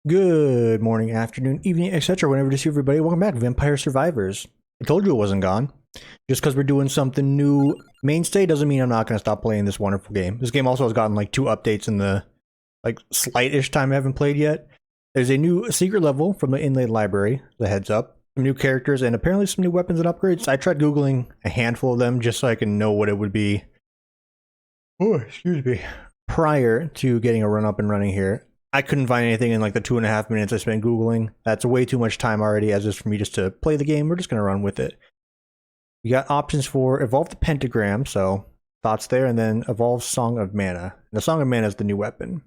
Good morning, afternoon, evening, etc. Whenever to see everybody. Welcome back, Vampire Survivors. I told you it wasn't gone. Just because we're doing something new mainstay doesn't mean I'm not going to stop playing this wonderful game. This game also has gotten like 2 updates in the slight-ish time I haven't played yet. There's a new secret level from the inlaid library, the heads up. Some new characters and apparently some new weapons and upgrades. I tried Googling a handful of them just so I can know what it would be. Oh, excuse me. Prior to getting a run up and running here. I couldn't find anything in like the 2.5 minutes I spent Googling. That's way too much time already as is for me just to play the game. We're just going to run with it. We got options for Evolve the Pentagram, so thoughts there, and then Evolve Song of Mana. And the Song of Mana is the new weapon.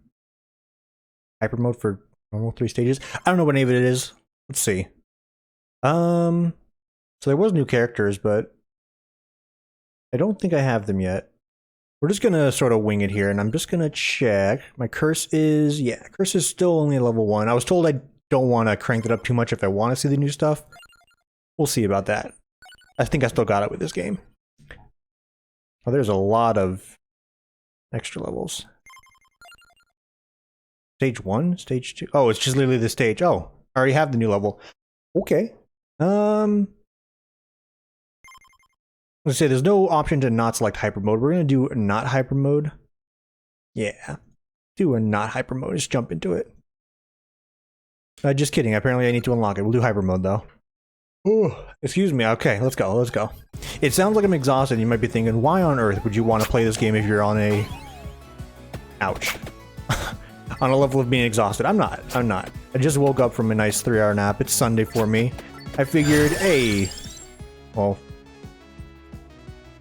Hyper mode for normal 3 stages. I don't know what any of it is. Let's see. So there was new characters, but I don't think I have them yet. We're just going to sort of wing it here, and I'm just going to check. My curse is, curse is still only level 1. I was told I don't want to crank it up too much if I want to see the new stuff. We'll see about that. I think I still got it with this game. Oh, there's a lot of extra levels. Stage 1? Stage 2? Oh, it's just literally the stage. Oh, I already have the new level. Okay. Let's say there's no option to not select hyper mode. We're going to do not hyper mode. Yeah. Do a not hyper mode. Just jump into it. Just kidding. Apparently I need to unlock it. We'll do hyper mode though. Ooh, excuse me. Okay, let's go. Let's go. It sounds like I'm exhausted. You might be thinking, why on earth would you want to play this game if you're on a... Ouch. On a level of being exhausted. I'm not. I just woke up from a nice 3-hour nap. It's Sunday for me. I figured, hey... Well...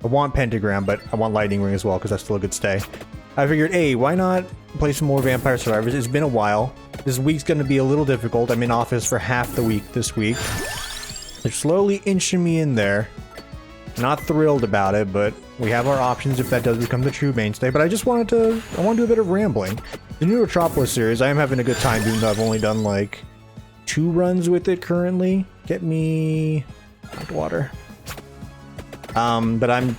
I want Pentagram, but I want Lightning Ring as well, because that's still a good stay. I figured, hey, why not play some more Vampire Survivors? It's been a while. This week's going to be a little difficult. I'm in office for half the week this week. They're slowly inching me in there. Not thrilled about it, but we have our options if that does become the true mainstay. But I just wanted to, I want to do a bit of rambling. The new Rougelite series, I am having a good time, even though I've only done like 2 runs with it currently. Get me hot water. But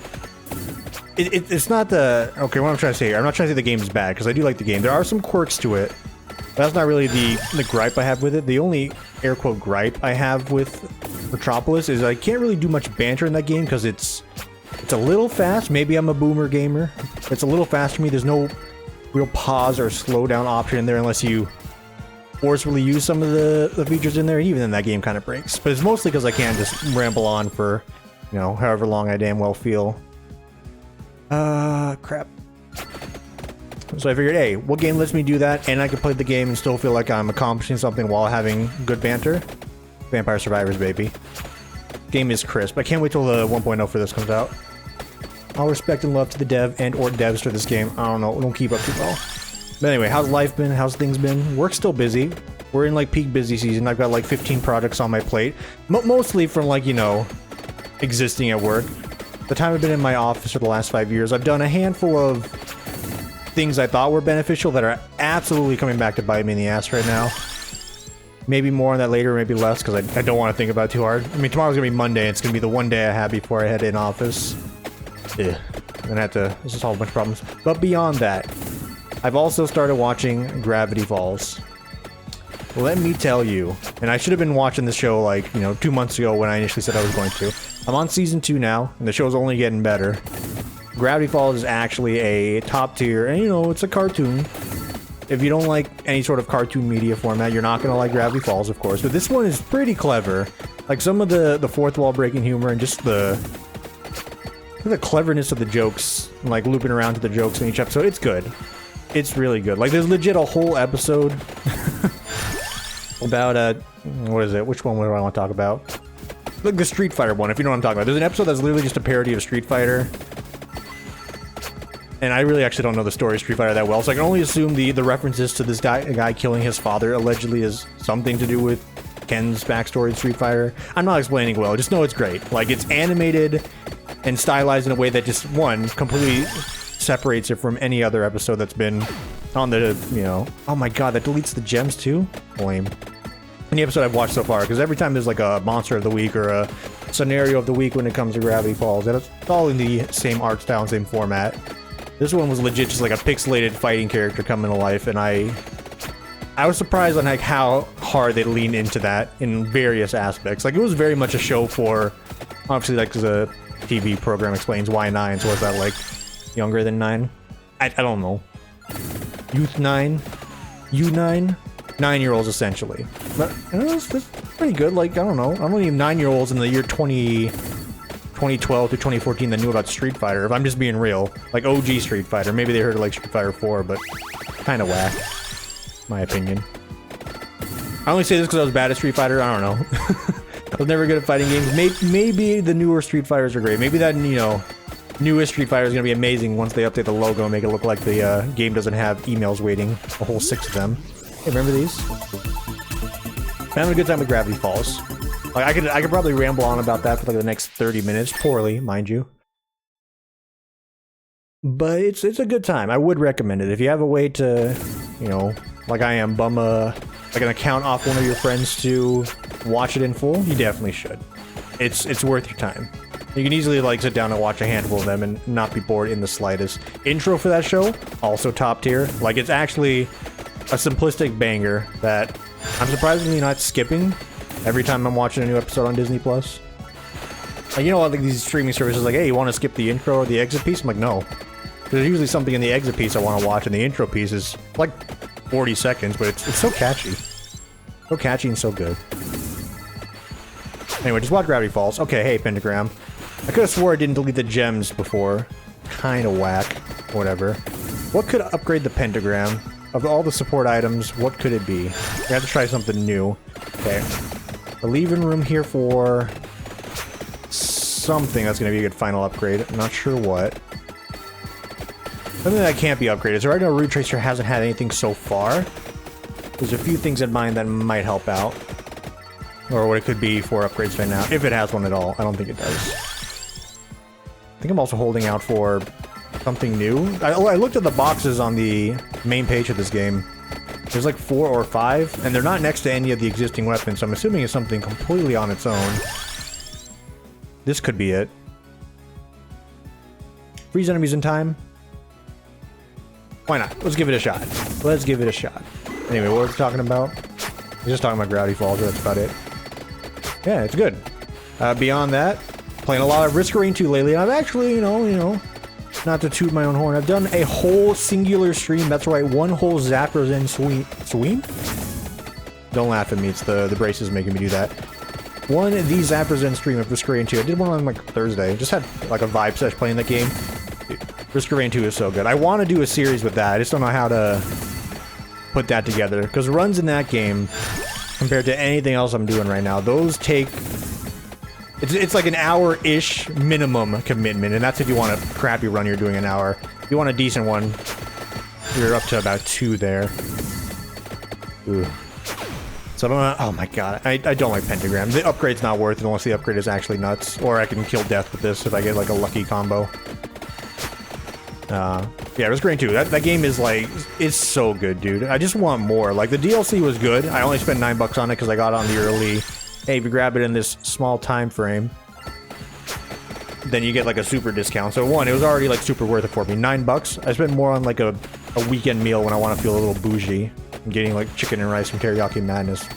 it's not the, okay, what I'm trying to say here, I'm not trying to say the game is bad, because I do like the game. There are some quirks to it, but that's not really the gripe I have with it. The only air quote gripe I have with Rougelite is I can't really do much banter in that game, because it's a little fast. Maybe I'm a boomer gamer. It's a little fast for me. There's no real pause or slow down option in there unless you forcefully use some of the features in there. Even then, that game kind of breaks. But it's mostly because I can't just ramble on for... you know, however long I damn well feel. Crap. So I figured, hey, what game lets me do that, and I can play the game and still feel like I'm accomplishing something while having good banter? Vampire Survivors, baby. Game is crisp. I can't wait till the 1.0 for this comes out. All respect and love to the dev and or devs for this game. I don't know, don't keep up too well. But anyway, how's life been? How's things been? Work's still busy. We're in like peak busy season. I've got like 15 projects on my plate. Mostly from like, you know, existing at work. The time I've been in my office for the last 5 years, I've done a handful of things I thought were beneficial that are absolutely coming back to bite me in the ass right now. Maybe more on that later, maybe less, because I don't want to think about it too hard. I mean, tomorrow's gonna be Monday. It's gonna be the one day I have before I head in office. Yeah, I'm gonna have to solve a bunch of problems. But beyond that, I've also started watching Gravity Falls. Let me tell you, and I should have been watching the show like, you know, 2 months ago when I initially said I was going to. I'm on season 2 now, and the show's only getting better. Gravity Falls is actually a top tier, and you know, it's a cartoon. If you don't like any sort of cartoon media format, you're not gonna like Gravity Falls, of course. But this one is pretty clever. Like some of the fourth wall breaking humor and just the cleverness of the jokes, like looping around to the jokes in each episode. It's good. It's really good. Like there's legit a whole episode about what is it? Which one do I want to talk about? Like the Street Fighter one, if you know what I'm talking about. There's an episode that's literally just a parody of Street Fighter. And I really actually don't know the story of Street Fighter that well, so I can only assume the references to this guy killing his father allegedly is something to do with Ken's backstory in Street Fighter. I'm not explaining well, just know it's great. Like, it's animated and stylized in a way that just, one, completely separates it from any other episode that's been on the, you know... Oh my god, that deletes the gems too? Lame. Any episode I've watched so far, because every time there's like a monster of the week or a scenario of the week when it comes to Gravity Falls, and it's all in the same art style and same format. This one was legit just like a pixelated fighting character coming to life, and I I was surprised on like how hard they leaned into that in various aspects. Like it was very much a show for, obviously, like the TV program explains why 9. So was that like younger than 9? I don't know. Youth 9, U9, 9-year-olds essentially. But I don't know, it's pretty good. Like I don't know, I'm only 9-year-olds in the year 2012 to 2014 that knew about Street Fighter. If I'm just being real, like OG Street Fighter. Maybe they heard of like Street Fighter 4, but kind of whack. My opinion. I only say this because I was bad at Street Fighter. I don't know. I was never good at fighting games. Maybe the newer Street Fighters are great. Maybe that, you know, newest Street Fighter is going to be amazing once they update the logo and make it look like the game doesn't have emails waiting. A whole 6 of them. Hey, remember these? I'm having a good time with Gravity Falls. Like I could probably ramble on about that for like the next 30 minutes. Poorly, mind you. But it's a good time. I would recommend it. If you have a way to, you know, like I am, bum like an account off one of your friends to watch it in full, you definitely should. It's worth your time. You can easily like sit down and watch a handful of them and not be bored in the slightest. Intro for that show, also top tier. Like it's actually a simplistic banger that I'm surprisingly not skipping every time I'm watching a new episode on Disney Plus. Like, you know, like these streaming services like, hey, you want to skip the intro or the exit piece? I'm like, no. There's usually something in the exit piece I want to watch, and the intro piece is like 40 seconds, but it's so catchy. So catchy and so good. Anyway, just watch Gravity Falls. Okay, hey, Pentagram. I could have swore I didn't delete the gems before. Kinda whack. Whatever. What could upgrade the Pentagram? Of all the support items, what could it be? We have to try something new. Okay. We're leaving room here for something that's going to be a good final upgrade. I'm not sure what. Something that can't be upgraded. So right now, Root Tracer hasn't had anything so far. There's a few things in mind that might help out. Or what it could be for upgrades right now. If it has one at all. I don't think it does. I think I'm also holding out for something new. I looked at the boxes on the main page of this game. There's like 4 or 5, and they're not next to any of the existing weapons, so I'm assuming it's something completely on its own. This could be it. Freeze enemies in time. Why not? Let's give it a shot. Let's give it a shot. Anyway, what we're talking about? We're just talking about Gravity Falls, that's about it. Yeah, it's good. Beyond that, playing a lot of Risk of Rain 2 lately, and I've actually, you know, not to toot my own horn, I've done a whole singular stream, that's right, one whole Zappers and Swing? Don't laugh at me, it's the braces making me do that. One of these Zappers and stream of Risk of Rain 2, I did one on like Thursday, just had like a vibe sesh playing that game. Risk of Rain 2 is so good. I want to do a series with that, I just don't know how to put that together, because runs in that game, compared to anything else I'm doing right now, those take... It's like an hour-ish minimum commitment, and that's if you want a crappy run, you're doing an hour. If you want a decent one, you're up to about 2 there. Ooh. So I don't know. Oh my god, I don't like Pentagram. The upgrade's not worth it unless the upgrade is actually nuts. Or I can kill death with this if I get like a lucky combo. Yeah, Risk of Rain 2. That game is like, it's so good, dude. I just want more. Like, the DLC was good. I only spent $9 on it because I got it on the early... Hey, if you grab it in this small time frame, then you get like a super discount. So one, it was already like super worth it for me. $9. I spent more on like a weekend meal when I want to feel a little bougie. I'm getting like chicken and rice from Teriyaki Madness.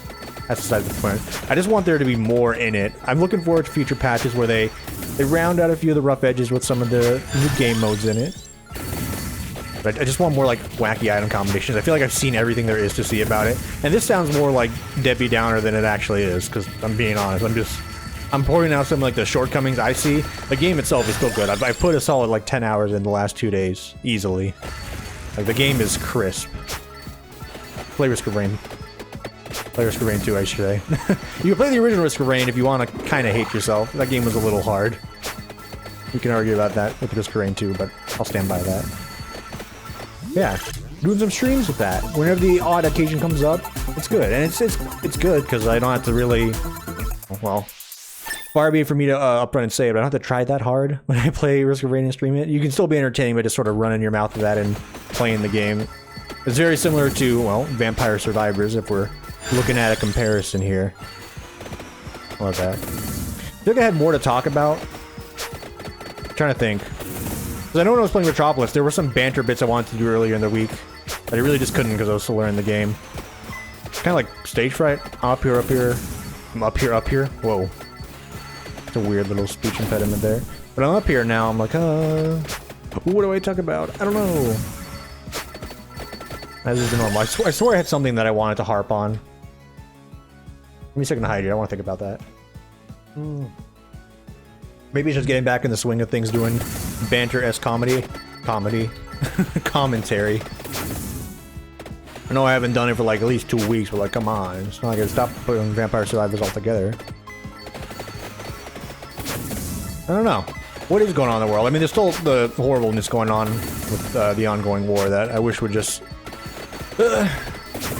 That's the size of the point. I just want there to be more in it. I'm looking forward to future patches where they round out a few of the rough edges with some of the new game modes in it. But I just want more like wacky item combinations. I feel like I've seen everything there is to see about it. And this sounds more like Debbie Downer than it actually is, because I'm being honest. I'm pointing out some like the shortcomings I see. The game itself is still good. I've put a solid like 10 hours in the last 2 days, easily. Like the game is crisp. Play Risk of Rain. Play Risk of Rain 2, I should say. You can play the original Risk of Rain if you want to kind of hate yourself. That game was a little hard. We can argue about that with Risk of Rain 2, but I'll stand by that. Yeah, doing some streams with that. Whenever the odd occasion comes up, it's good. And it's good because I don't have to really, well, far be it for me to upfront and say it, but I don't have to try that hard when I play Risk of Rain and stream it. You can still be entertaining, but just sort of running your mouth to that and playing the game. It's very similar to, well, Vampire Survivors, if we're looking at a comparison here. I love that. I think I had more to talk about. I'm trying to think. Because I know when I was playing Metropolis, there were some banter bits I wanted to do earlier in the week, but I really just couldn't because I was still learning the game. kind of like stage fright. Up here, up here. I'm up here, up here. Whoa. It's a weird little speech impediment there. But I'm up here now. I'm like, what do I talk about? I don't know. This is the normal. I swear I had something that I wanted to harp on. Give me a second to hide here. I want to think about that. Maybe it's just getting back in the swing of things, doing banter-esque commentary. I know I haven't done it for like at least 2 weeks, but like, come on. It's not like I stop putting Vampire Survivors altogether. I don't know. What is going on in the world? I mean, there's still the horribleness going on with the ongoing war that I wish would just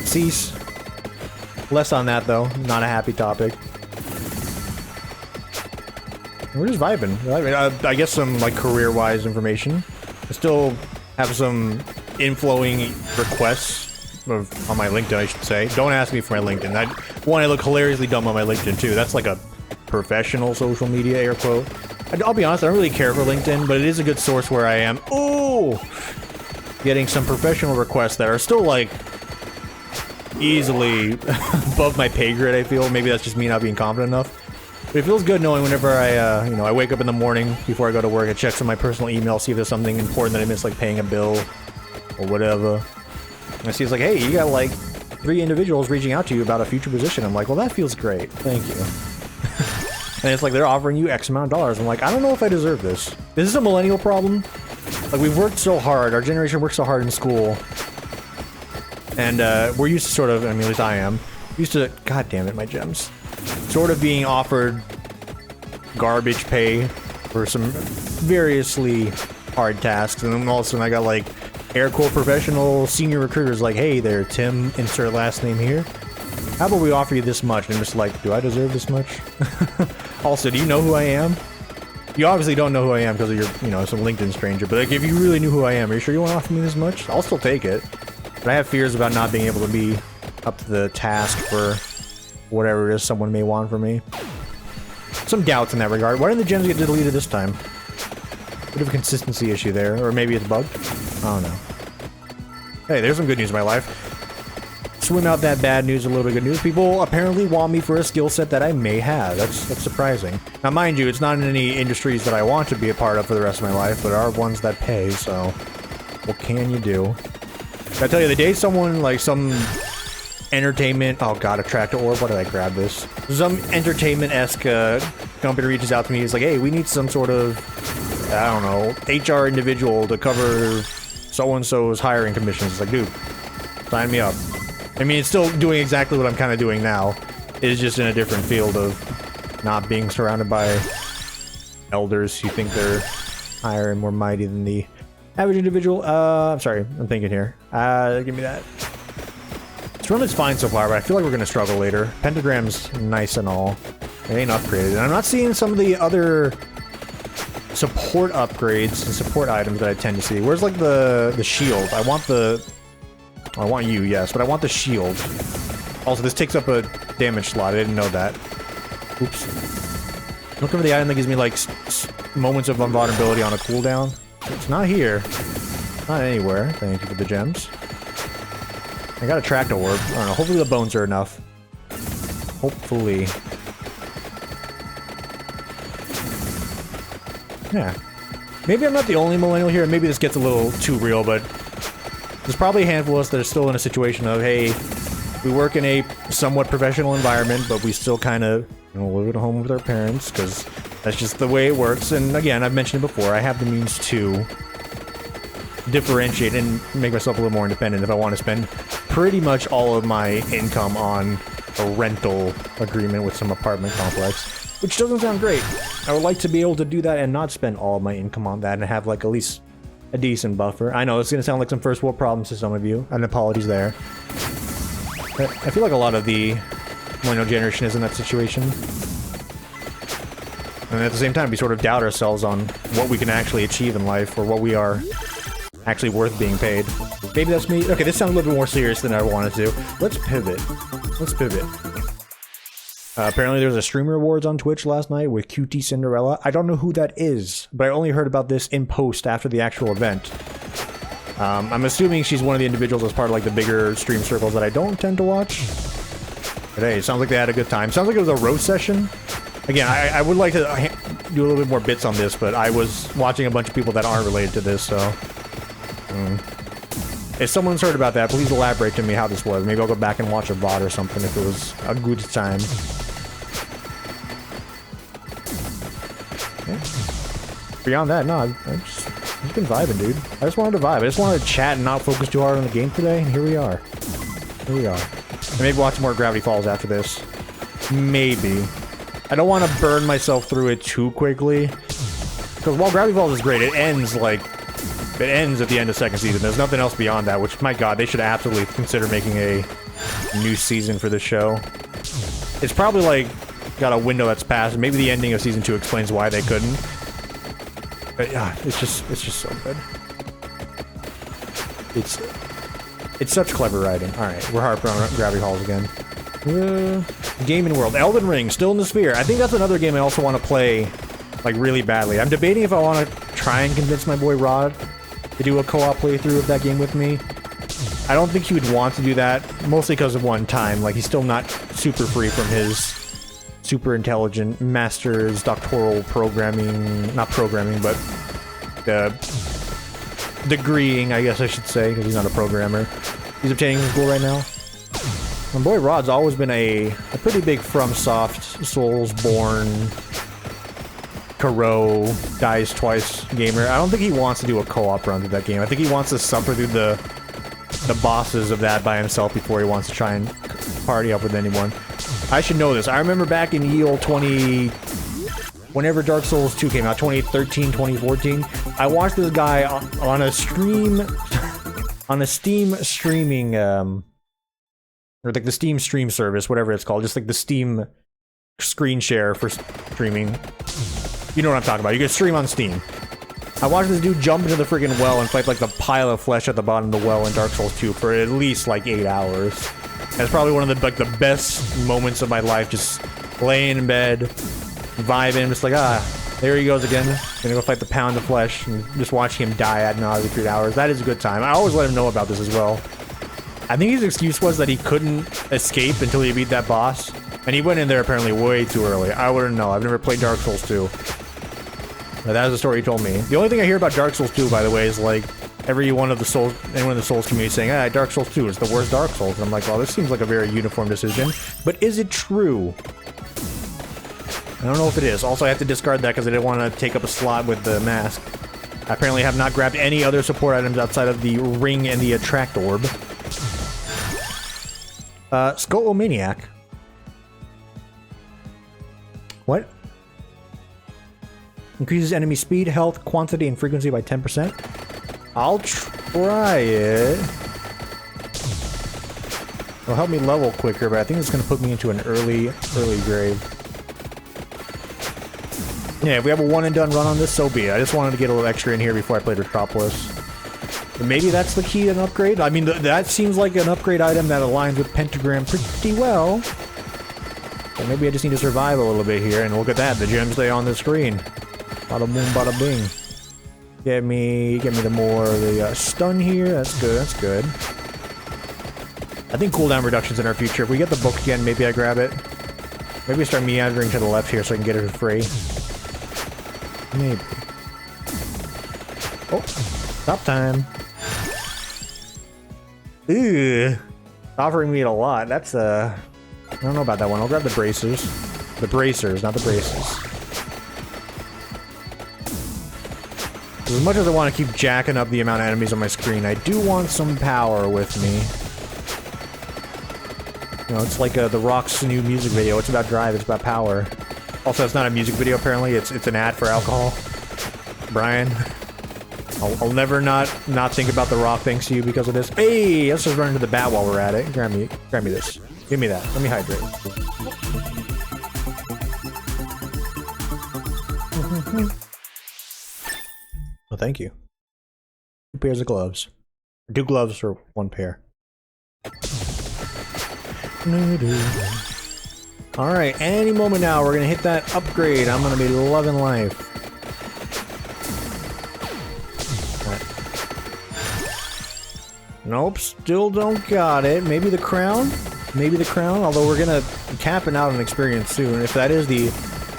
cease. Less on that, though. Not a happy topic. We're just vibing. I guess some, like, career-wise information. I still have some inflowing requests on my LinkedIn, I should say. Don't ask me for my LinkedIn. I look hilariously dumb on my LinkedIn, too. That's like a professional social media, air quote. I'll be honest, I don't really care for LinkedIn, but it is a good source where I am, getting some professional requests that are still, like, easily above my pay grade, I feel. Maybe that's just me not being confident enough. But it feels good knowing whenever I, I wake up in the morning before I go to work, I check some of my personal email, see if there's something important that I missed, like paying a bill or whatever. And I see it's like, hey, you got, like, 3 individuals reaching out to you about a future position. I'm like, well, that feels great. Thank you. And it's like, they're offering you X amount of dollars. I'm like, I don't know if I deserve this. This is a millennial problem. Like, we've worked so hard. Our generation worked so hard in school. And, we're used to sort of, I mean, at least I am, used to, god damn it, my gems. Sort of being offered garbage pay for some variously hard tasks. And then all of a sudden I got, like, air quote professional senior recruiters like, hey there, Tim, insert last name here. How about we offer you this much? And I'm just like, do I deserve this much? Also, do you know who I am? You obviously don't know who I am because of your, some LinkedIn stranger. But like, if you really knew who I am, are you sure you want to offer me this much? I'll still take it. But I have fears about not being able to be up to the task for whatever it is someone may want from me. Some doubts in that regard. Why didn't the gems get deleted this time? Bit of a consistency issue there. Or maybe it's bugged? I don't know. Hey, there's some good news in my life. Swim out that bad news, a little bit of good news. People apparently want me for a skill set that I may have. That's surprising. Now, mind you, it's not in any industries that I want to be a part of for the rest of my life, but are ones that pay, so what can you do? I tell you, the day someone, like, some entertainment... Oh, God, Attractor Orb. Why did I grab this? Some entertainment-esque company reaches out to me. It's like, hey, we need some sort of, I don't know, HR individual to cover so-and-so's hiring commissions. It's like, dude, sign me up. I mean, it's still doing exactly what I'm kind of doing now. It's just in a different field of not being surrounded by elders who think they're higher and more mighty than the average individual. I'm sorry, I'm thinking here. Give me that. This run is fine so far, but I feel like we're going to struggle later. Pentagram's nice and all. It ain't upgraded. And I'm not seeing some of the other support upgrades and support items that I tend to see. Where's, like, the shield? I want you, yes, but I want the shield. Also, this takes up a damage slot. I didn't know that. Oops. Looking for the item that gives me, like, moments of invulnerability on a cooldown. It's not here. Not anywhere. Thank you for the gems. I got a Tractor Orb. I don't know. Hopefully the bones are enough. Hopefully. Yeah. Maybe I'm not the only millennial here, and maybe this gets a little too real, but there's probably a handful of us that are still in a situation of, hey, we work in a somewhat professional environment, but we still kind of, live at home with our parents, because that's just the way it works. And again, I've mentioned it before, I have the means to differentiate and make myself a little more independent if I want to spend pretty much all of my income on a rental agreement with some apartment complex, which doesn't sound great. I would like to be able to do that and not spend all of my income on that and have, like, at least a decent buffer. I know it's going to sound like some first world problems to some of you, and apologies there. But I feel like a lot of the millennial generation is in that situation. And at the same time, we sort of doubt ourselves on what we can actually achieve in life, or what we are actually worth being paid. Maybe that's me. Okay, this sounds a little bit more serious than I wanted to. Let's pivot. Let's pivot. Apparently there was a streamer awards on Twitch last night with QT Cinderella. I don't know who that is, but I only heard about this in post after the actual event. I'm assuming she's one of the individuals as part of, like, the bigger stream circles that I don't tend to watch. But hey, it sounds like they had a good time. Sounds like it was a roast session. Again, I would like to do a little bit more bits on this, but I was watching a bunch of people that aren't related to this, so... If someone's heard about that, please elaborate to me how this was. Maybe I'll go back and watch a VOD or something if it was a good time. Yeah. Beyond that, no, I've just been vibing, dude. I just wanted to vibe. I just wanted to chat and not focus too hard on the game today, and here we are. Here we are. And maybe watch more Gravity Falls after this. Maybe. I don't want to burn myself through it too quickly. Because while Gravity Falls is great, it ends, like... It ends at the end of second season. There's nothing else beyond that, which, my god, they should absolutely consider making a new season for this show. It's probably, like, got a window that's passed. Maybe the ending of season 2 explains why they couldn't. But, yeah, it's just so good. It's such clever writing. Alright, we're harping on Gravity Falls again. Game and World. Elden Ring, still in the sphere. I think that's another game I also want to play, like, really badly. I'm debating if I want to try and convince my boy Rod to do a co-op playthrough of that game with me. I don't think he would want to do that, mostly because of one time. Like, he's still not super free from his super intelligent master's doctoral programming, not programming, but degreeing, I guess I should say, because he's not a programmer. He's obtaining in school right now. My boy Rod's always been a pretty big FromSoft, Soulsborne, Karo, dies twice gamer. I don't think he wants to do a co-op run through that game. I think he wants to suffer through the bosses of that by himself before he wants to try and party up with anyone. I should know this. I remember back in ye olde 20... Whenever Dark Souls 2 came out, 2013, 2014, I watched this guy on a stream... on a Steam streaming, or like the Steam stream service, whatever it's called. Just like the Steam screen share for streaming. You know what I'm talking about. You can stream on Steam. I watched this dude jump into the freaking well and fight like the pile of flesh at the bottom of the well in Dark Souls 2 for at least like 8 hours. That's probably one of the like the best moments of my life. Just laying in bed, vibing, just like there he goes again. Gonna go fight the pound of flesh and just watching him die ad nauseam for 8 hours. That is a good time. I always let him know about this as well. I think his excuse was that he couldn't escape until he beat that boss. And he went in there apparently way too early. I wouldn't know. I've never played Dark Souls 2. But that was the story he told me. The only thing I hear about Dark Souls 2, by the way, is like anyone in the Souls community saying, Dark Souls 2 is the worst Dark Souls. And I'm like, well, this seems like a very uniform decision. But is it true? I don't know if it is. Also, I have to discard that because I didn't want to take up a slot with the mask. I apparently have not grabbed any other support items outside of the ring and the attract orb. Skullomaniac. What? Increases enemy speed, health, quantity, and frequency by 10%. I'll try it. It'll help me level quicker, but I think it's going to put me into an early grave. Yeah, if we have a one and done run on this, so be it. I just wanted to get a little extra in here before I played Metropolis. But maybe that's the key to an upgrade? I mean, that seems like an upgrade item that aligns with Pentagram pretty well. So maybe I just need to survive a little bit here, and look at that, the gems stay on the screen. Bada boom, bada bing. Get me the stun here. That's good, that's good. I think cooldown reduction's in our future. If we get the book again, maybe I grab it. Maybe I start meandering to the left here so I can get it for free. Maybe. Oh, stop time. Ew. Offering me a lot. That's I don't know about that one. I'll grab the bracers. The bracers, not the braces. As much as I want to keep jacking up the amount of enemies on my screen, I do want some power with me. You know, it's like the Rock's new music video. It's about drive, it's about power. Also, it's not a music video, apparently. It's an ad for alcohol. Brian, I'll never not think about The Rock thanks to you because of this. Hey, let's just run into the bat while we're at it. Grab me this. Give me that. Let me hydrate. Well, thank you. 2 pairs of gloves. 2 gloves for 1 pair. Alright, any moment now, we're gonna hit that upgrade. I'm gonna be loving life. Right. Nope, still don't got it. Maybe the crown? maybe the crown, although we're gonna be capping out on experience soon. If that is the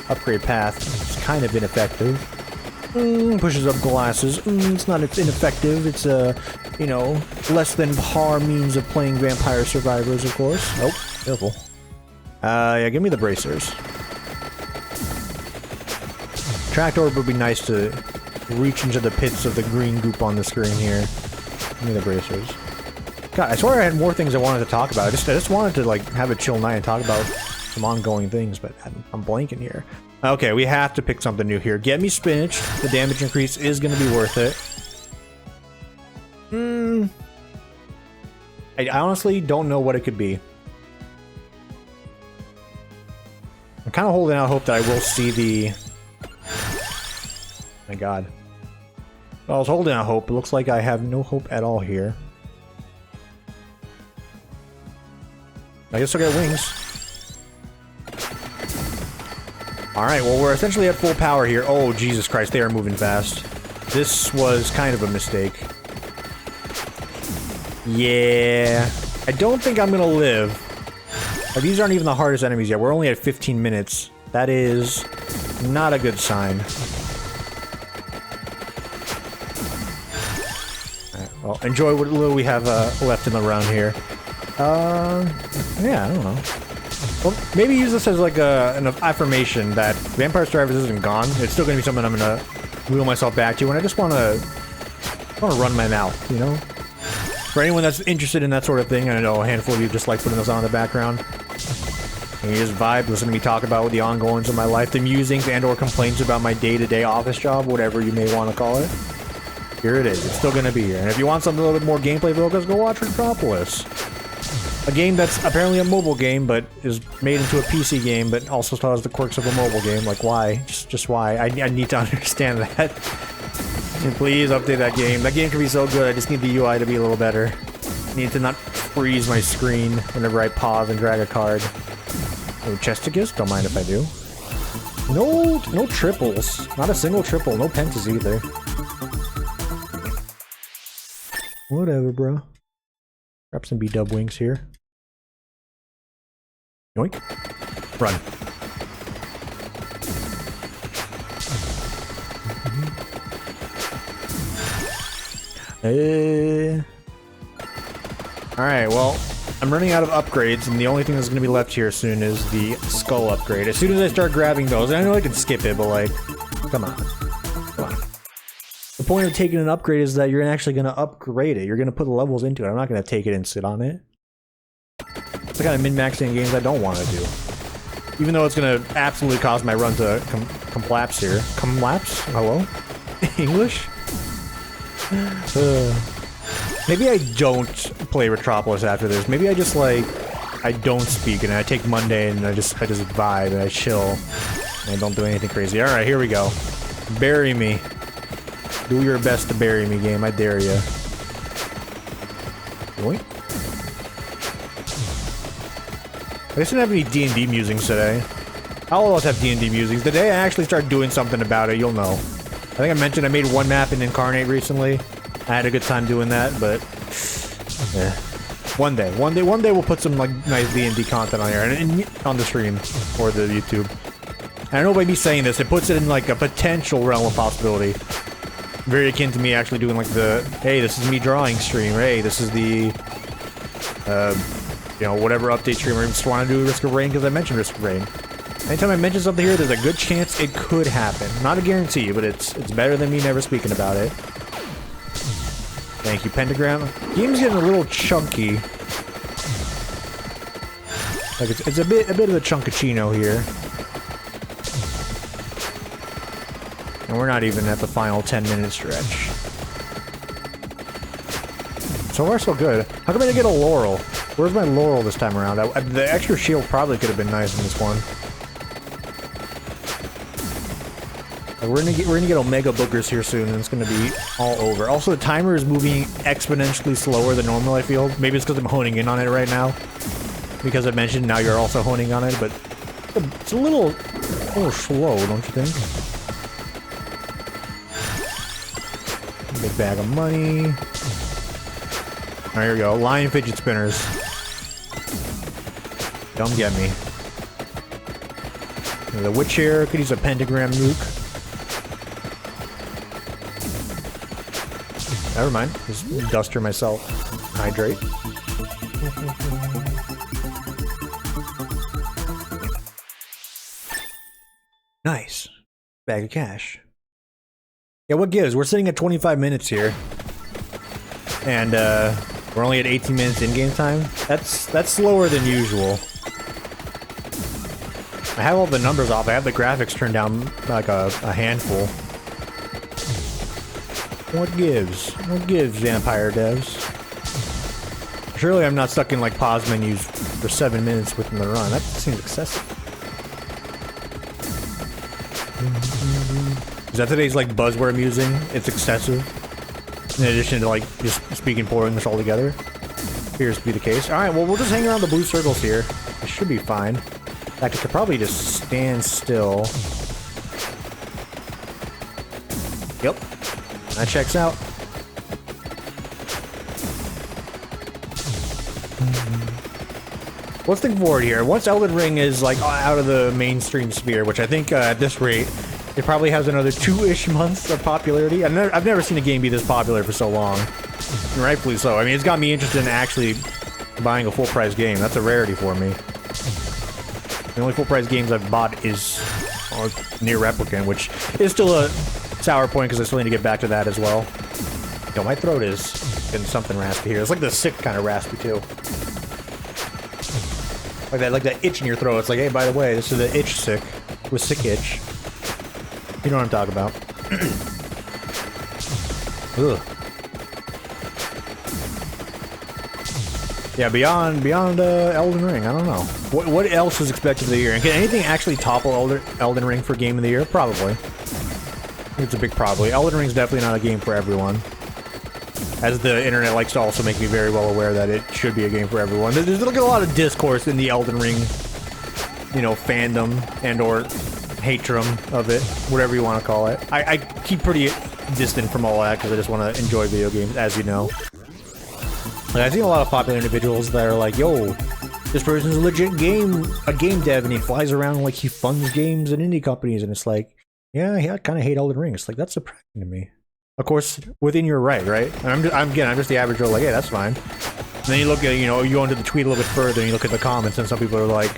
upgrade path, it's kind of ineffective. Pushes up glasses. It's not ineffective. It's you know, less than par means of playing Vampire Survivors, of course. Oh, careful. Yeah, give me the bracers. Tracked orb would be nice to reach into the pits of the green goop on the screen here. Give me the bracers. God, I swear I had more things I wanted to talk about. I just wanted to, like, have a chill night and talk about some ongoing things, but I'm blanking here. Okay, we have to pick something new here. Get me spinach. The damage increase is going to be worth it. I honestly don't know what it could be. I'm kind of holding out hope that I will see the... My god. Well, I was holding out hope. It looks like I have no hope at all here. I guess I'll get wings. Alright, well, we're essentially at full power here. Oh, Jesus Christ, they are moving fast. This was kind of a mistake. Yeah. I don't think I'm gonna live. These aren't even the hardest enemies yet. We're only at 15 minutes. That is not a good sign. Alright, well, enjoy what little we have left in the round here. Yeah, I don't know. Well, maybe use this as like an affirmation that Vampire Survivors isn't gone. It's still gonna be something I'm gonna wheel myself back to, and I just wanna run my mouth, you know? For anyone that's interested in that sort of thing, I know a handful of you just like putting this on in the background. And you just vibe, listen to me talk about the ongoings of my life, the musings and or complaints about my day-to-day office job, whatever you may want to call it. Here it is. It's still gonna be here. And if you want something a little bit more gameplay focused, go watch Metropolis. A game that's apparently a mobile game, but is made into a PC game, but also still has the quirks of a mobile game. Like, why? Just why? I need to understand that. And please update that game. That game can be so good, I just need the UI to be a little better. I need to not freeze my screen whenever I pause and drag a card. Oh, Chesticus? Don't mind if I do. No triples. Not a single triple. No pentas either. Whatever, bro. Grab some B-dub wings here. Yoink. Run. Alright, well, I'm running out of upgrades, and the only thing that's going to be left here soon is the skull upgrade. As soon as I start grabbing those, and I know I can skip it, but like, come on. Come on. The point of taking an upgrade is that you're actually going to upgrade it. You're going to put the levels into it. I'm not going to take it and sit on it. It's the kind of min-maxing games I don't want to do. Even though it's going to absolutely cause my run to collapse here. Collapse? Hello? English? Maybe I don't play Metropolis after this. Maybe I just, like, I don't speak and I take Monday and I just vibe and I chill. And I don't do anything crazy. Alright, here we go. Bury me. Do your best to bury me, game. I dare ya. Yoink. I just didn't have any D&D musings today. I'll always have D&D musings. The day I actually start doing something about it, you'll know. I think I mentioned I made one map in Incarnate recently. I had a good time doing that, but yeah. One day we'll put some like nice D&D content on here and on the stream or the YouTube. And I know by me saying this, it puts it in like a potential realm of possibility. Very akin to me actually doing like the, hey, this is me drawing stream, or hey, this is the, you know, whatever update stream, or I just want to do Risk of Rain because I mentioned Risk of Rain. Anytime I mention something here, there's a good chance it could happen. Not a guarantee, but it's better than me never speaking about it. Thank you, Pentagram. Game's getting a little chunky. Like it's a bit of a chunkachino here. And we're not even at the final 10-minute stretch. So far, so good. How come I didn't get a laurel? Where's my laurel this time around? The extra shield probably could have been nice in this one. We're gonna get Omega Boogers here soon, and it's gonna be all over. Also, the timer is moving exponentially slower than normal, I feel. Maybe it's because I'm honing in on it right now. Because I mentioned now you're also honing on it, but it's a little slow, don't you think? Big bag of money. Alright, here we go. Lion fidget spinners. Don't get me. The witch here could use a pentagram nuke. Never mind. Just duster myself. Hydrate. Nice. Bag of cash. Yeah, what gives? We're sitting at 25 minutes here. And we're only at 18 minutes in-game time. That's slower than usual. I have all the numbers off. I have the graphics turned down like a handful. What gives? What gives, Vampire devs? Surely I'm not stuck in like pause menus for 7 minutes within the run. That seems excessive. Is that today's like buzzword I'm using? It's excessive. In addition to like just speaking poor English altogether. Appears to be the case. Alright, well we'll just hang around the blue circles here. It should be fine. In fact, I could probably just stand still. Yep. That checks out. Let's think forward here. Once Elden Ring is like out of the mainstream sphere, which I think at this rate, it probably has another 2-ish months of popularity. I've never seen a game be this popular for so long. And rightfully so. I mean, it's got me interested in actually buying a full-price game. That's a rarity for me. The only full-price games I've bought is Near Replicant, which is still a sour point because I still need to get back to that as well. Yo, my throat is getting something raspy here. It's like the sick kind of raspy too. Like that itch in your throat. It's like, hey, by the way, this is the itch sick. With sick itch. You know what I'm talking about. Ugh. Yeah, beyond Elden Ring, I don't know. What else is expected of the year? And can anything actually topple Elden Ring for Game of the Year? Probably. It's a big probably. Elden Ring's definitely not a game for everyone. As the internet likes to also make me very well aware that it should be a game for everyone. There's a lot of discourse in the Elden Ring, you know, fandom and or hatred of it, whatever you want to call it. I keep pretty distant from all that because I just want to enjoy video games, as you know. Like, I've seen a lot of popular individuals that are like, yo, this person's a legit game dev, and he flies around like he funds games and indie companies, and it's like, yeah, I kind of hate Elden Ring. It's like, that's surprising to me. Of course, within your right? And I'm just the average Joe, like, hey, that's fine. And then you look at, you know, you go into the tweet a little bit further, and you look at the comments, and some people are like,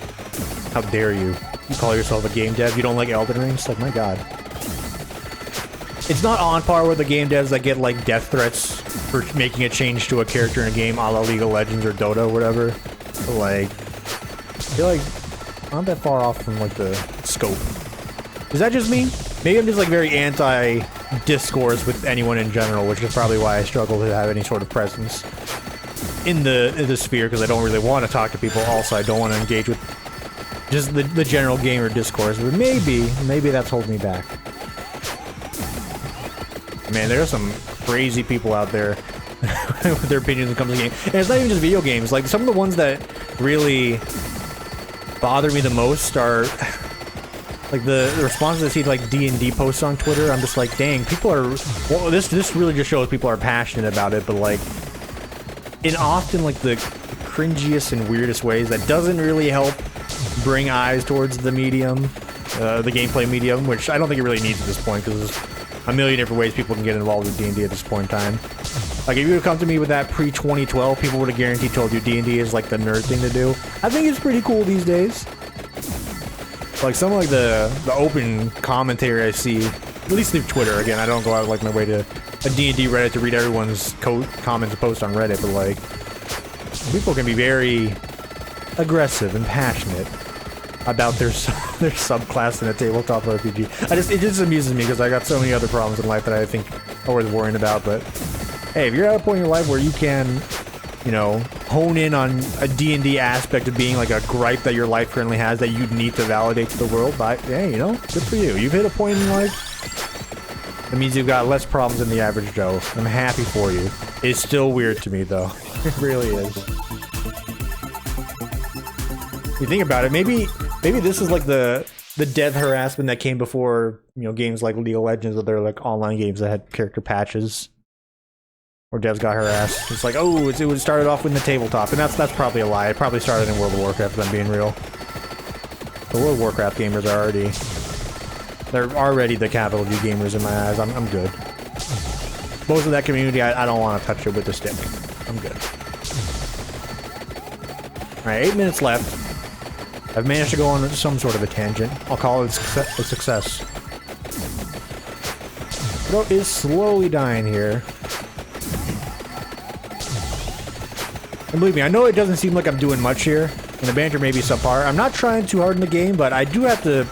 how dare you? You call yourself a game dev, you don't like Elden Ring? It's like, my god. It's not on par with the game devs that get, like, death threats for making a change to a character in a game a la League of Legends or Dota or whatever. But, like, I feel like I'm not that far off from, like, the scope. Is that just me? Maybe I'm just, like, very anti-discourse with anyone in general, which is probably why I struggle to have any sort of presence in the sphere, because I don't really want to talk to people. Also, I don't want to engage with just the general gamer discourse, but maybe that's holding me back. Man, there are some crazy people out there with their opinions when it comes to the game. And it's not even just video games. Like, some of the ones that really bother me the most are like the responses I see to like D&D posts on Twitter. I'm just like, dang, people are, well, this really just shows people are passionate about it, but like in often like the cringiest and weirdest ways that doesn't really help bring eyes towards the medium, the gameplay medium, which I don't think it really needs at this point, because there's a million different ways people can get involved with D&D at this point in time. Like, if you would have come to me with that pre-2012, people would have guaranteed told you D&D is like the nerd thing to do. I think it's pretty cool these days. Like, some of like the open commentary I see, at least through Twitter, again, I don't go out like my way to a D&D Reddit to read everyone's comments and posts on Reddit, but like, people can be very aggressive and passionate about their subclass in a tabletop RPG. It just amuses me because I got so many other problems in life that I think are worth worrying about. But hey, if you're at a point in your life where you can, you know, hone in on a D&D aspect of being like a gripe that your life currently has that you need to validate to the world, but hey, you know, good for you. You've hit a point in life. That means you've got less problems than the average Joe. I'm happy for you. It's still weird to me though. It really is. You think about it, maybe this is like the dev harassment that came before, you know, games like League of Legends or their like online games that had character patches. Or Dev's got her ass. It's like, oh, it was started off with the tabletop, and that's probably a lie. It probably started in World of Warcraft, if I'm being real. The World of Warcraft gamers are they're already the capital G gamers in my eyes. I'm good. Most of that community, I don't want to touch it with the stick. I'm good. Alright, 8 minutes left. I've managed to go on some sort of a tangent. I'll call it a success. Throat is slowly dying here. And believe me, I know it doesn't seem like I'm doing much here, and the banter may be subpar. I'm not trying too hard in the game, but I do have to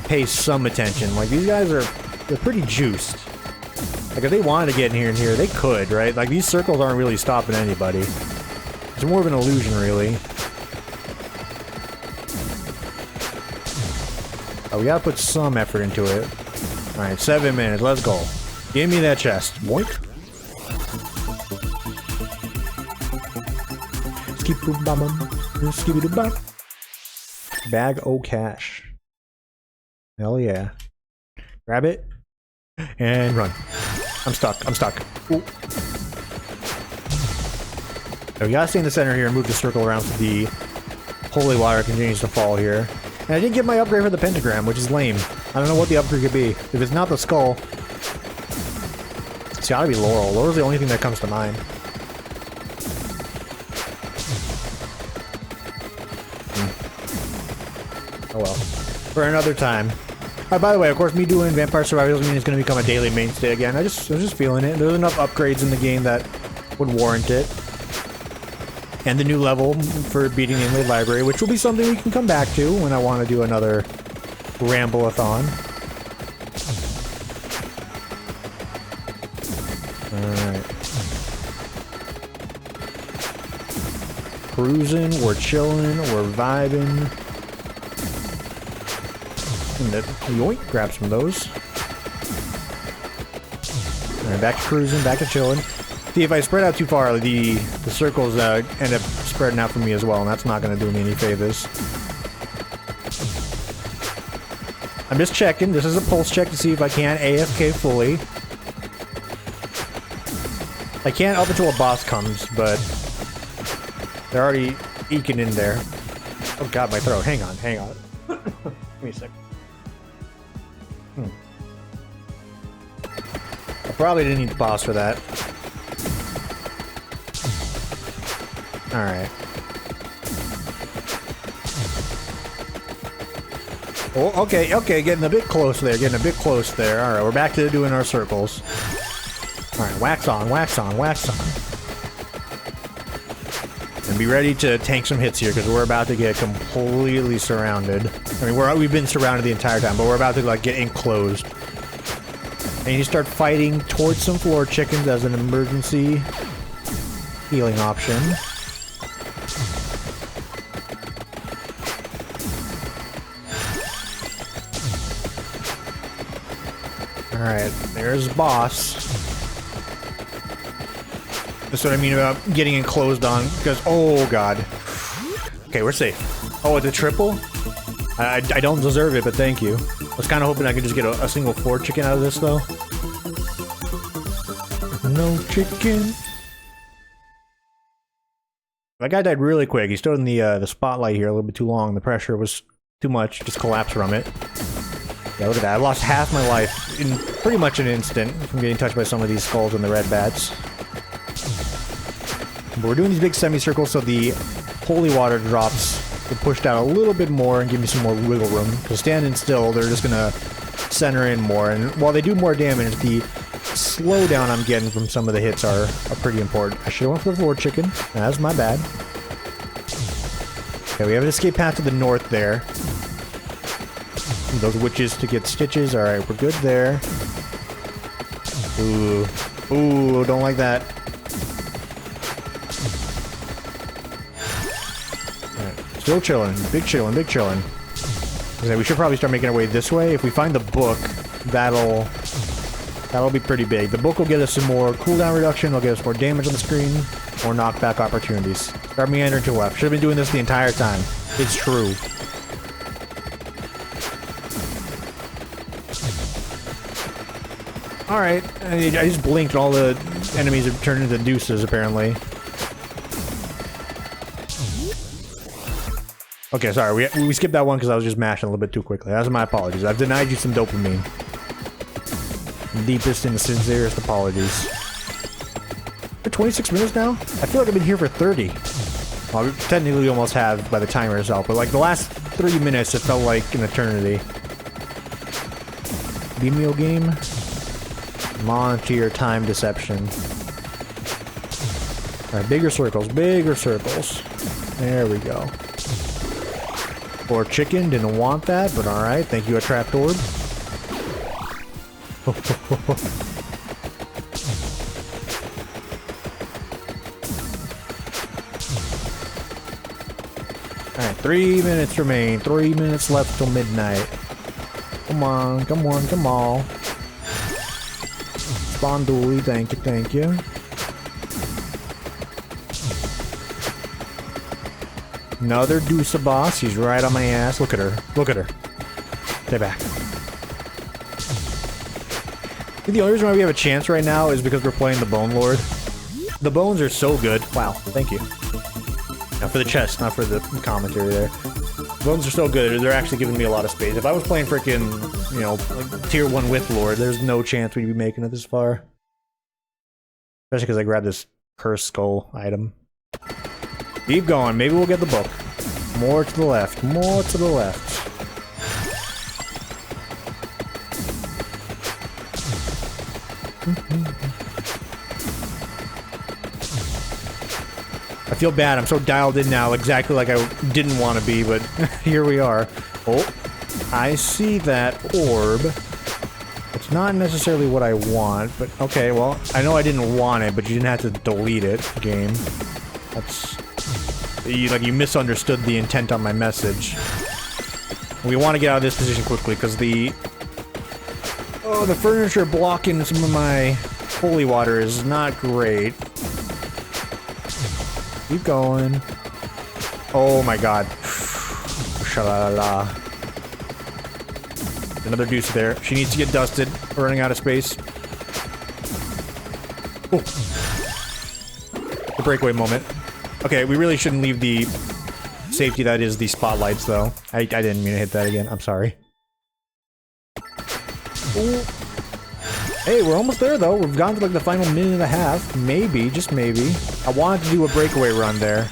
pay some attention. Like, these guys they're pretty juiced. Like, if they wanted to get in here, they could, right? Like, these circles aren't really stopping anybody. It's more of an illusion, really. Oh, we gotta put some effort into it. Alright, 7 minutes, let's go. Give me that chest. Boink. Bag o' cash. Hell yeah. Grab it. And run. I'm stuck. Ooh. So we gotta stay in the center here and move the circle around so the holy water continues to fall here. And I didn't get my upgrade for the pentagram, which is lame. I don't know what the upgrade could be. If it's not the skull, it's gotta be Laurel. Laurel's the only thing that comes to mind. Oh well. For another time. By the way, of course, me doing Vampire Survival doesn't mean it's going to become a daily mainstay again. I was just feeling it. There's enough upgrades in the game that would warrant it. And the new level for beating the Inlaid Library, which will be something we can come back to when I want to do another Ramble-a-thon. Alright. Cruising, we're chilling, we're vibing. And yoink, grab some of those. Alright, back to cruising, back to chilling. See, if I spread out too far, the circles end up spreading out for me as well, and that's not going to do me any favors. I'm just checking. This is a pulse check to see if I can AFK fully. I can't up until a boss comes, but they're already eking in there. Oh god, my throat. Hang on. Give me a sec. I probably didn't need the boss for that. Alright. Oh, okay, getting a bit close there, Alright, we're back to doing our circles. Alright, wax on. And be ready to tank some hits here, because we're about to get completely surrounded. I mean, we've been surrounded the entire time, but we're about to, like, get enclosed. And you start fighting towards some floor chickens as an emergency healing option. Alright, there's boss. That's what I mean about getting enclosed on, because, oh god. Okay, we're safe. Oh, it's a triple? I don't deserve it, but thank you. I was kind of hoping I could just get a single floor chicken out of this, though. No chicken. That guy died really quick. He stood in the spotlight here a little bit too long. The pressure was too much. Just collapsed from it. Yeah, look at that. I lost half my life in pretty much an instant from getting touched by some of these skulls and the red bats. But we're doing these big semicircles so the holy water drops will push down a little bit more and give me some more wiggle room. Because standing still, they're just gonna center in more. And while they do more damage, the slowdown I'm getting from some of the hits are pretty important. I should have went for the floor chicken. That's my bad. Okay, we have an escape path to the north there. Those witches to get stitches. Alright, we're good there. Ooh. Ooh, don't like that. Alright, still chilling. Big chillin'. Okay, we should probably start making our way this way. If we find the book, that'll be pretty big. The book will get us some more cooldown reduction, it'll get us more damage on the screen, more knockback opportunities. Start meandering to the left. Should have been doing this the entire time. It's true. Alright, I just blinked and all the enemies have turned into deuces, apparently. Okay, sorry, we skipped that one because I was just mashing a little bit too quickly. That's my apologies. I've denied you some dopamine. Deepest and sincerest apologies. For 26 minutes now? I feel like I've been here for 30. Well, we technically almost have by the timer itself, but like the last 3 minutes, it felt like an eternity. Vimeo game? Monitor your time deception. Alright, bigger circles, bigger circles. There we go. Or chicken, didn't want that, but alright, thank you, a trapped orb. Alright, 3 minutes remain, 3 minutes left till midnight. Come on, come on, come on. Spawn Dooley, thank you, thank you. Another Deuce boss, he's right on my ass. Look at her, look at her. Stay back. I think the only reason why we have a chance right now is because we're playing the Bone Lord. The bones are so good. Wow, thank you. Now for the chest, not for the commentary there. Bones are so good, they're actually giving me a lot of space. If I was playing frickin', you know, like tier 1 with Lord, there's no chance we'd be making it this far. Especially because I grabbed this cursed skull item. Keep going, maybe we'll get the book. More to the left, more to the left. I feel bad, I'm so dialed in now, exactly like I didn't want to be, but here we are. Oh, I see that orb. It's not necessarily what I want, but okay, well, I know I didn't want it, but you didn't have to delete it, game. That's... you misunderstood the intent on my message. We want to get out of this position quickly, because the... oh, the furniture blocking some of my holy water is not great. Keep going. Oh my god. Sha-la-la-la. Another deuce there. She needs to get dusted. We're running out of space. Oh. The breakaway moment. Okay, we really shouldn't leave the safety that is the spotlights, though. I didn't mean to hit that again. I'm sorry. Ooh. Hey, we're almost there, though. We've gone to, like, the final minute and a half. Maybe, just maybe. I wanted to do a breakaway run there.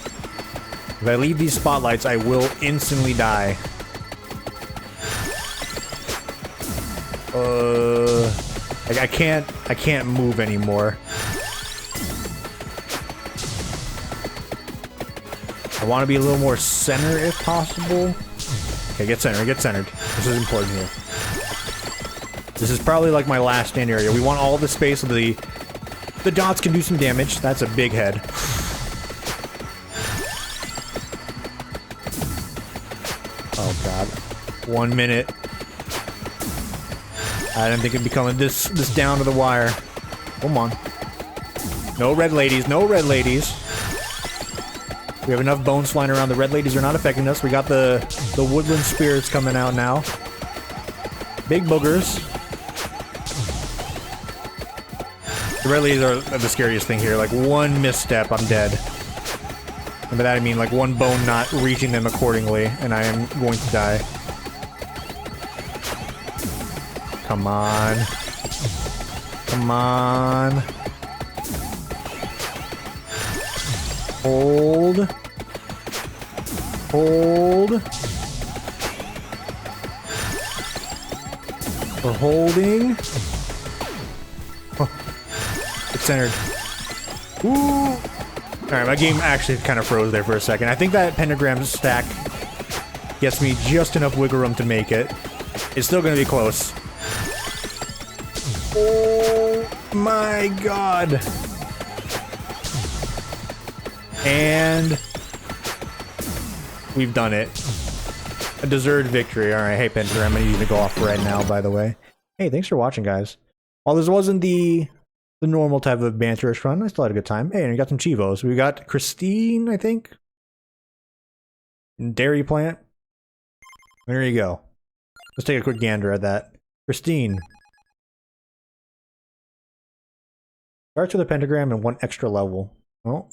If I leave these spotlights, I will instantly die. Like, I can't move anymore. I want to be a little more center if possible. Okay, get centered, get centered. This is important here. This is probably like my last stand area. We want all the space so the dots can do some damage. That's a big head. Oh god. 1 minute. I didn't think it'd be coming this down to the wire. Come on. No red ladies, no red ladies. We have enough bones flying around. The red ladies are not affecting us. We got the woodland spirits coming out now. Big boogers. The red ladies are the scariest thing here. Like, one misstep, I'm dead. And by that I mean, like, one bone not reaching them accordingly, and I am going to die. Come on. Come on. Hold. Hold. We're holding. Oh. It's centered. Ooh. Alright, my game actually kind of froze there for a second. I think that pentagram stack gets me just enough wiggle room to make it. It's still going to be close. Oh my god. And we've done it. A deserved victory. Alright, hey Pentagram, I need you to go off right now, by the way. Hey, thanks for watching, guys. While this wasn't the normal type of banterish run, I still had a good time. Hey, and we got some Chivos. We got Christine, I think. Dairy plant. There you go. Let's take a quick gander at that. Christine. Starts with a pentagram and 1 extra level. Oh.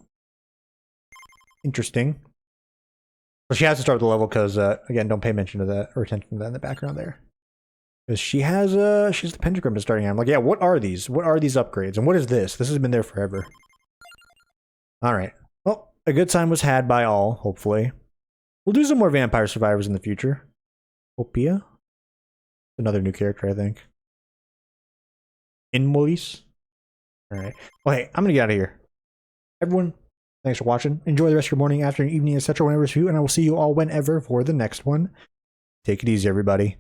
Interesting. So she has to start with the level because, again, don't pay mention to that or attention to that in the background there. Because she has the pentagram to starting. I'm like, yeah, what are these? What are these upgrades? And what is this? This has been there forever. All right. Well, a good time was had by all, hopefully. We'll do some more Vampire Survivors in the future. Opia? Another new character, I think. Inmolis? Alright. Well, hey, I'm gonna get out of here. Everyone, thanks for watching. Enjoy the rest of your morning, afternoon, evening, etc. Whenever it's you, and I will see you all whenever for the next one. Take it easy, everybody.